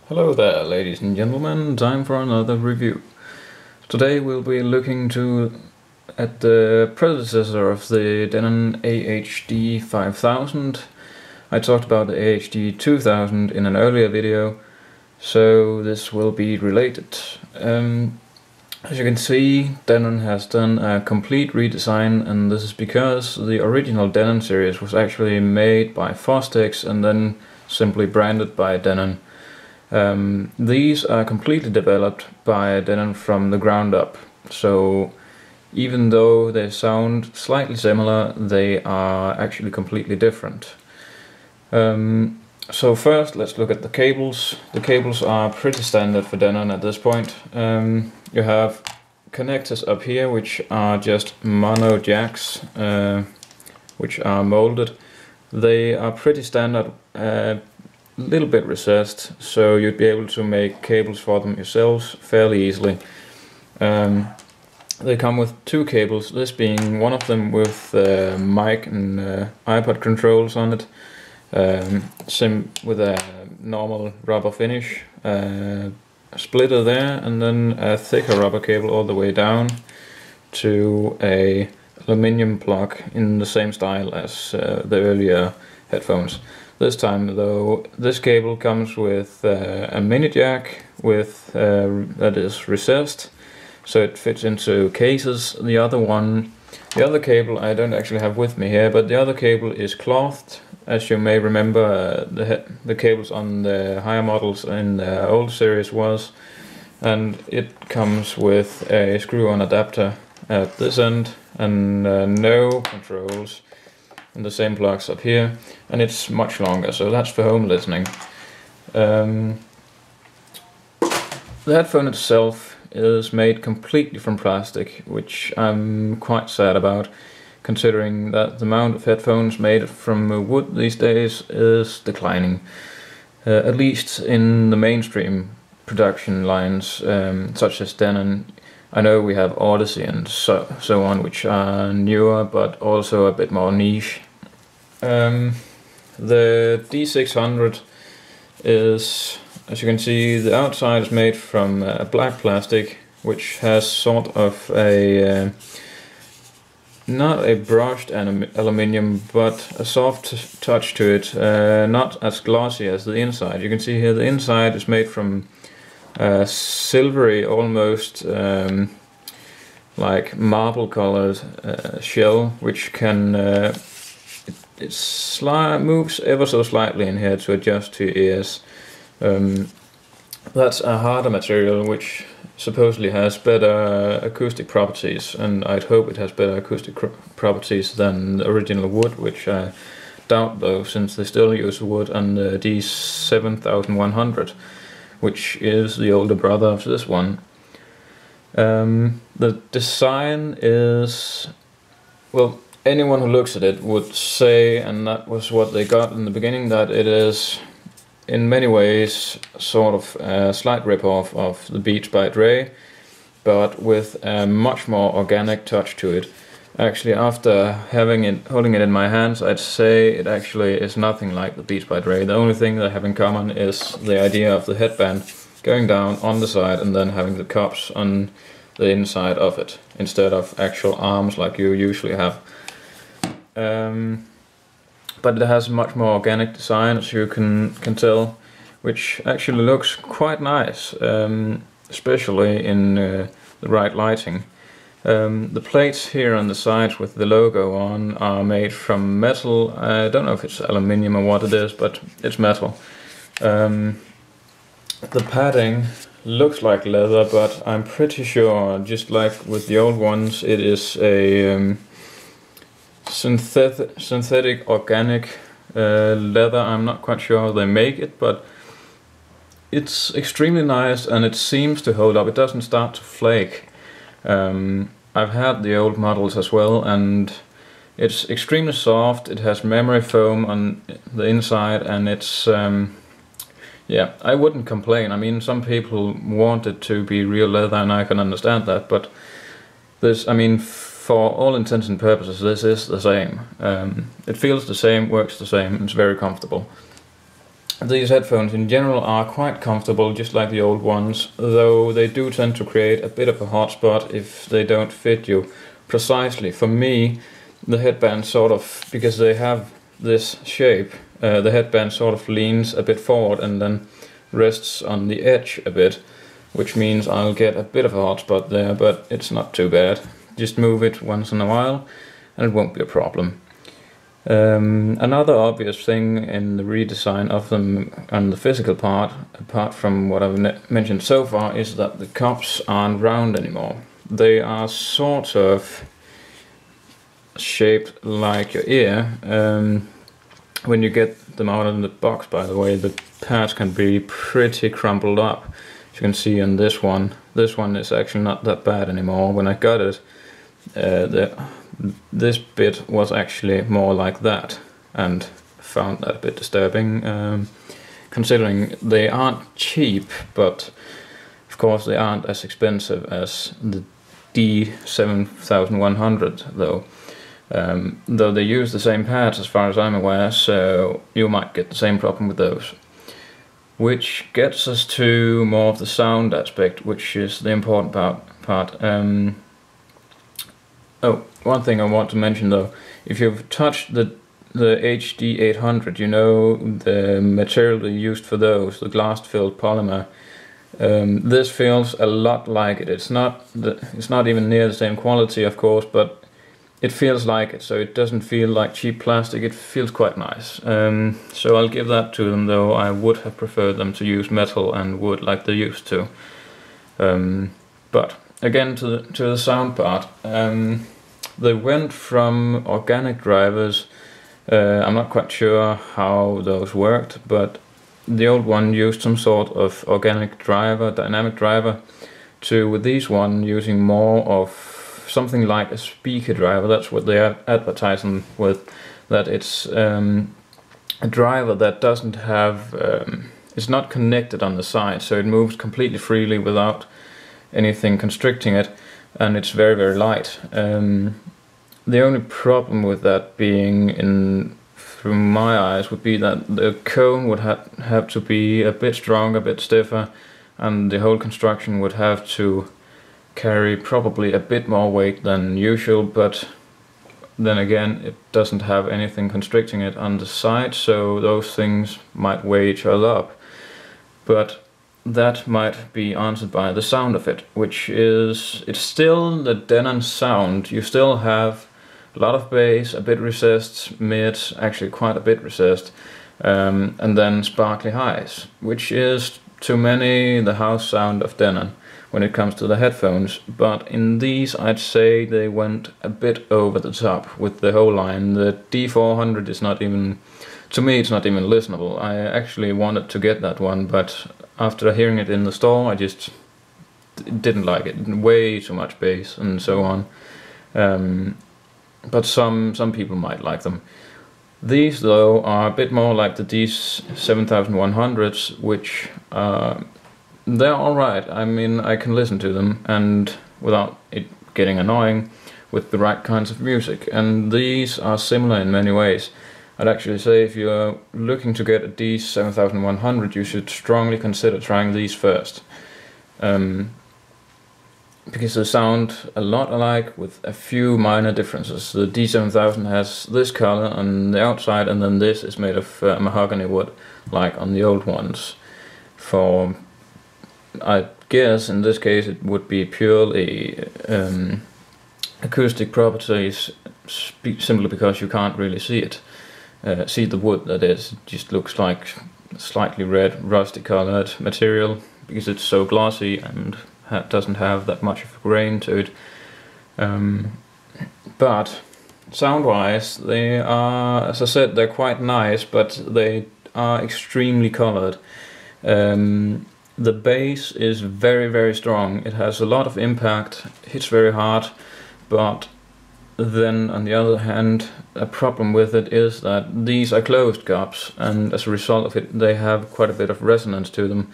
Hello there, ladies and gentlemen, time for another review. Today we'll be looking at the predecessor of the Denon AH-D500. I talked about the AH-D200 in an earlier video, so this will be related. As you can see, Denon has done a complete redesign, and this is because the original Denon series was actually made by Fostex and then simply branded by Denon. These are completely developed by Denon from the ground up, so even though they sound slightly similar, they are actually completely different. So first let's look at the cables. The cables are pretty standard for Denon at this point. You have connectors up here which are just mono jacks, which are molded. They are pretty standard, little bit recessed, so you'd be able to make cables for them yourselves fairly easily. They come with two cables, this being one of them with mic and iPod controls on it, with a normal rubber finish, a splitter there, and then a thicker rubber cable all the way down to a aluminium plug in the same style as the earlier headphones. This time though, this cable comes with a mini jack that is recessed, so it fits into cases. The other cable I don't actually have with me here, but the other cable is clothed. As you may remember, the cables on the higher models in the old series was, and it comes with a screw-on adapter at this end and no controls. And the same plugs up here, and it's much longer, so that's for home listening. The headphone itself is made completely from plastic, which I'm quite sad about, considering that the amount of headphones made from wood these days is declining, at least in the mainstream production lines, such as Denon. I know we have Odyssey and so on, which are newer but also a bit more niche. The D600 is, as you can see, the outside is made from black plastic, which has sort of a not a brushed aluminium, but a soft touch to it, not as glossy as the inside. You can see here the inside is made from silvery, almost like marble colored shell, which can it moves ever so slightly in here to adjust to your ears. That's a harder material which supposedly has better acoustic properties, and I'd hope it has better acoustic properties than the original wood, which I doubt though, since they still use wood on the D7100, which is the older brother of this one. The design is, well, anyone who looks at it would say, and that was what they got in the beginning, that it is in many ways sort of a slight rip-off of the Beats by Dre, but with a much more organic touch to it. Actually, after holding it in my hands, I'd say it actually is nothing like the Beats by Dre. The only thing they have in common is the idea of the headband going down on the side and then having the cups on the inside of it, instead of actual arms like you usually have. But it has a much more organic design, as you can tell, which actually looks quite nice, especially in the right lighting. The plates here on the sides with the logo on are made from metal. I don't know if it's aluminium or what it is, but it's metal. The padding looks like leather, but I'm pretty sure, just like with the old ones, it is a synthetic organic leather. I'm not quite sure how they make it, but it's extremely nice and it seems to hold up. It doesn't start to flake. I've had the old models as well, and it's extremely soft. It has memory foam on the inside, and it's yeah, I wouldn't complain. I mean, some people want it to be real leather, and I can understand that, but this, I mean, for all intents and purposes, this is the same. It feels the same, works the same, it's very comfortable. these headphones in general are quite comfortable, just like the old ones, though they do tend to create a bit of a hotspot if they don't fit you precisely. For me, the headband sort of, because they have this shape, the headband sort of leans a bit forward and then rests on the edge a bit, which means I'll get a bit of a hotspot there, but it's not too bad. Just move it once in a while and it won't be a problem. Another obvious thing in the redesign of them on the physical part, apart from what I've mentioned so far, is that the cups aren't round anymore. They are sort of shaped like your ear. When you get them out of the box, by the way, the pads can be pretty crumpled up. As you can see on this one is actually not that bad anymore. When I got it, this bit was actually more like that, and found that a bit disturbing, considering they aren't cheap, but of course they aren't as expensive as the D7100 though. Though they use the same pads as far as I'm aware, so you might get the same problem with those. Which gets us to more of the sound aspect, which is the important part. Oh, one thing I want to mention though, if you've touched the AH-D600, you know the material they used for those, the glass-filled polymer. This feels a lot like it. It's not even near the same quality, of course, but it feels like it, so it doesn't feel like cheap plastic. It feels quite nice. So I'll give that to them, though I would have preferred them to use metal and wood like they used to. But again, to the sound part, they went from organic drivers. I'm not quite sure how those worked, but the old one used some sort of organic driver, dynamic driver, to these one using more of something like a speaker driver. That's what they advertise them with, that it's a driver that doesn't have, it's not connected on the side, so it moves completely freely without anything constricting it, and it's very, very light. The only problem with that being, through my eyes, would be that the cone would have to be a bit stronger, a bit stiffer, and the whole construction would have to carry probably a bit more weight than usual, but then again it doesn't have anything constricting it on the side, so those things might weigh each other up. But that might be answered by the sound of it, which is, it's still the Denon sound. You still have a lot of bass, a bit recessed, mid, actually quite a bit recessed, and then sparkly highs, which is to many the house sound of Denon when it comes to the headphones. But in these I'd say they went a bit over the top with the whole line. The D400 is not even, to me it's not even listenable. I actually wanted to get that one, but after hearing it in the store I just didn't like it. Way too much bass and so on. But some people might like them. These though are a bit more like the D7100s, which they're alright. I mean, I can listen to them and without it getting annoying, with the right kinds of music. And these are similar in many ways. I'd actually say if you're looking to get a D7100, you should strongly consider trying these first. Because they sound a lot alike with a few minor differences. The D7000 has this color on the outside, and then this is made of mahogany wood, like on the old ones. For, I guess in this case it would be purely acoustic properties, simply because you can't really see it. See the wood, that is. It just looks like slightly red, rusty colored material, because it's so glossy and doesn't have that much of a grain to it. But sound-wise, they are, as I said, they're quite nice, but they are extremely colored. The bass is very, very strong. It has a lot of impact, hits very hard, but then on the other hand, a problem with it is that these are closed cups, and as a result of it, they have quite a bit of resonance to them.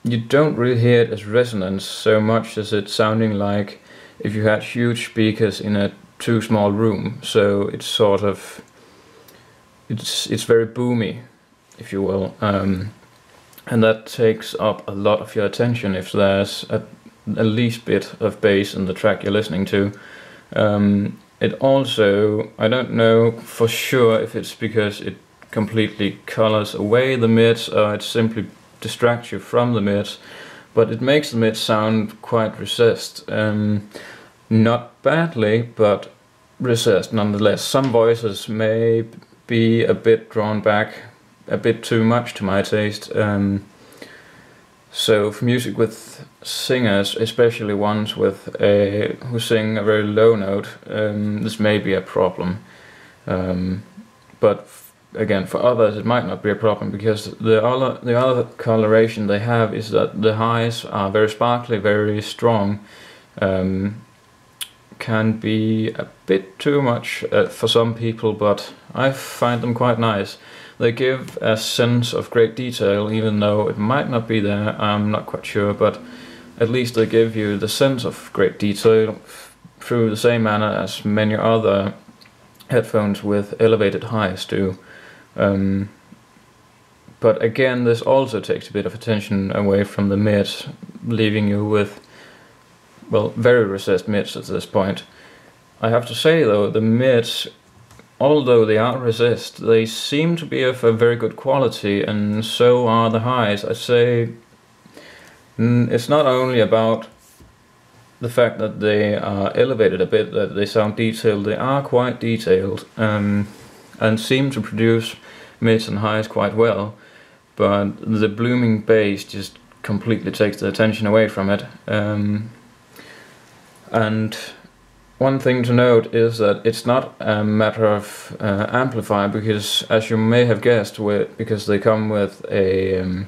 You don't really hear it as resonance so much as it's sounding like if you had huge speakers in a too small room. So it's sort of, it's very boomy. if you will, and that takes up a lot of your attention if there's a least bit of bass in the track you're listening to. It also, I don't know for sure if it's because it completely colors away the mids or it simply distracts you from the mids, but it makes the mids sound quite recessed. Not badly, but recessed nonetheless. Some voices may be a bit drawn back, a bit too much to my taste. So for music with singers, especially ones with who sing a very low note, this may be a problem. But again, for others it might not be a problem, because the other coloration they have is that the highs are very sparkly, very strong. Can be a bit too much for some people, but I find them quite nice. They give a sense of great detail, even though it might not be there, I'm not quite sure, but at least they give you the sense of great detail through the same manner as many other headphones with elevated highs do. But again, this also takes a bit of attention away from the mids, leaving you with, well, very recessed mids at this point. I have to say though, the mids, although they are recessed, they seem to be of a very good quality, and so are the highs. I'd say it's not only about the fact that they are elevated a bit, that they sound detailed, they are quite detailed, and seem to produce mids and highs quite well, but the blooming bass just completely takes the attention away from it. And one thing to note is that it's not a matter of amplifier, because as you may have guessed, because they come with an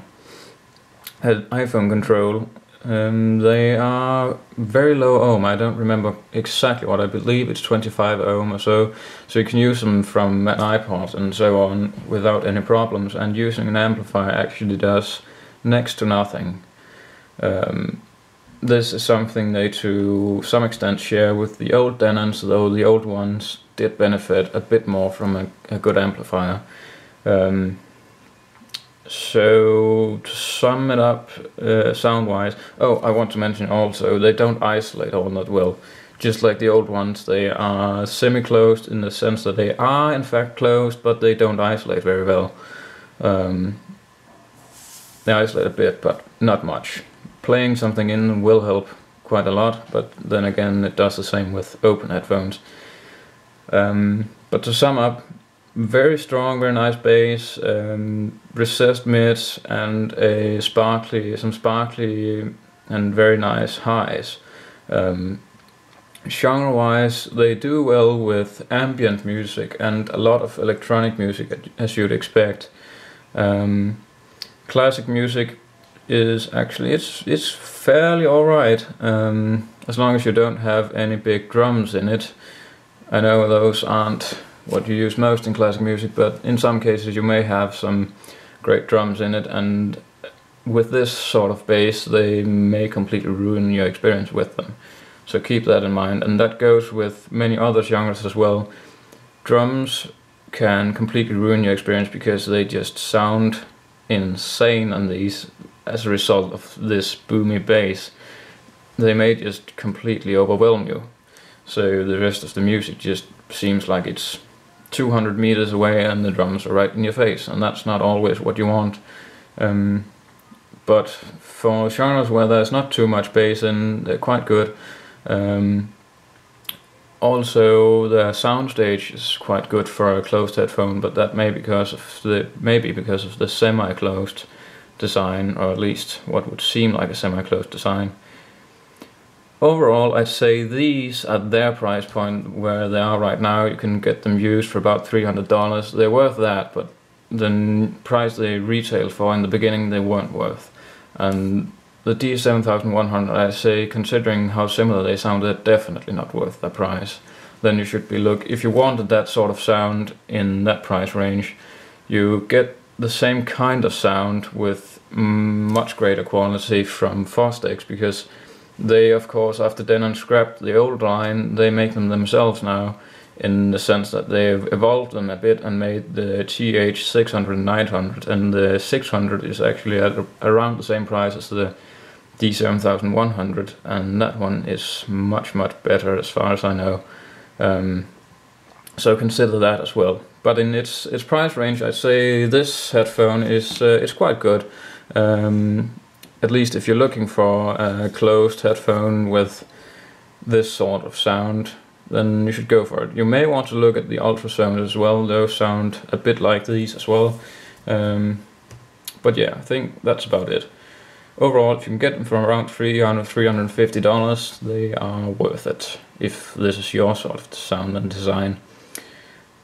iPhone control, they are very low ohm. I don't remember exactly what, I believe it's 25 ohm or so, so you can use them from an iPod and so on without any problems, and using an amplifier actually does next to nothing. This is something they to some extent share with the old Denons, though the old ones did benefit a bit more from a good amplifier. So to sum it up sound-wise, oh, I want to mention also, they don't isolate all that well. Just like the old ones, they are semi-closed in the sense that they are in fact closed, but they don't isolate very well. They isolate a bit, but not much. Playing something in will help quite a lot, but then again it does the same with open headphones. But to sum up, very strong, very nice bass, recessed mids, and some sparkly and very nice highs. Genre-wise, they do well with ambient music and a lot of electronic music, as you'd expect. Classic music is actually, it's fairly alright, as long as you don't have any big drums in it. I know those aren't what you use most in classic music, but in some cases you may have some great drums in it, and with this sort of bass they may completely ruin your experience with them. So keep that in mind, and that goes with many other genres as well. Drums can completely ruin your experience because they just sound insane on these as a result of this boomy bass. They may just completely overwhelm you, so the rest of the music just seems like it's 200 meters away and the drums are right in your face, and that's not always what you want. But for genres where there's not too much bass in, they're quite good. Also, the soundstage is quite good for a closed headphone, but that may be because of the semi-closed design, or at least what would seem like a semi-closed design. Overall, I'd say these, at their price point where they are right now, you can get them used for about $300. They're worth that, but the price they retailed for in the beginning they weren't worth. And the D7100, I say, considering how similar they sound, they're definitely not worth that price. Then you should be if you wanted that sort of sound in that price range, you get the same kind of sound with much greater quality from Fostex, because they, of course, after Denon scrapped the old line, they make them themselves now in the sense that they've evolved them a bit and made the AH-D600 and 900, and the 600 is actually at around the same price as the D7100, and that one is much better as far as I know. So consider that as well. But in its price range, I'd say this headphone is it's quite good. At least if you're looking for a closed headphone with this sort of sound, then you should go for it. You may want to look at the ultrasonic as well. Those sound a bit like these as well. But yeah, I think that's about it. Overall, if you can get them from around $350, they are worth it, if this is your sort of sound and design.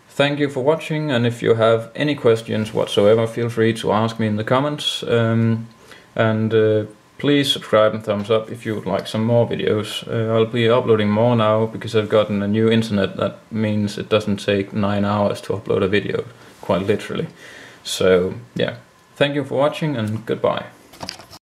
Thank you for watching, and if you have any questions whatsoever, feel free to ask me in the comments. Please subscribe and thumbs up if you would like some more videos. I'll be uploading more now because I've gotten a new internet. That means it doesn't take 9 hours to upload a video, quite literally. So yeah, thank you for watching and goodbye.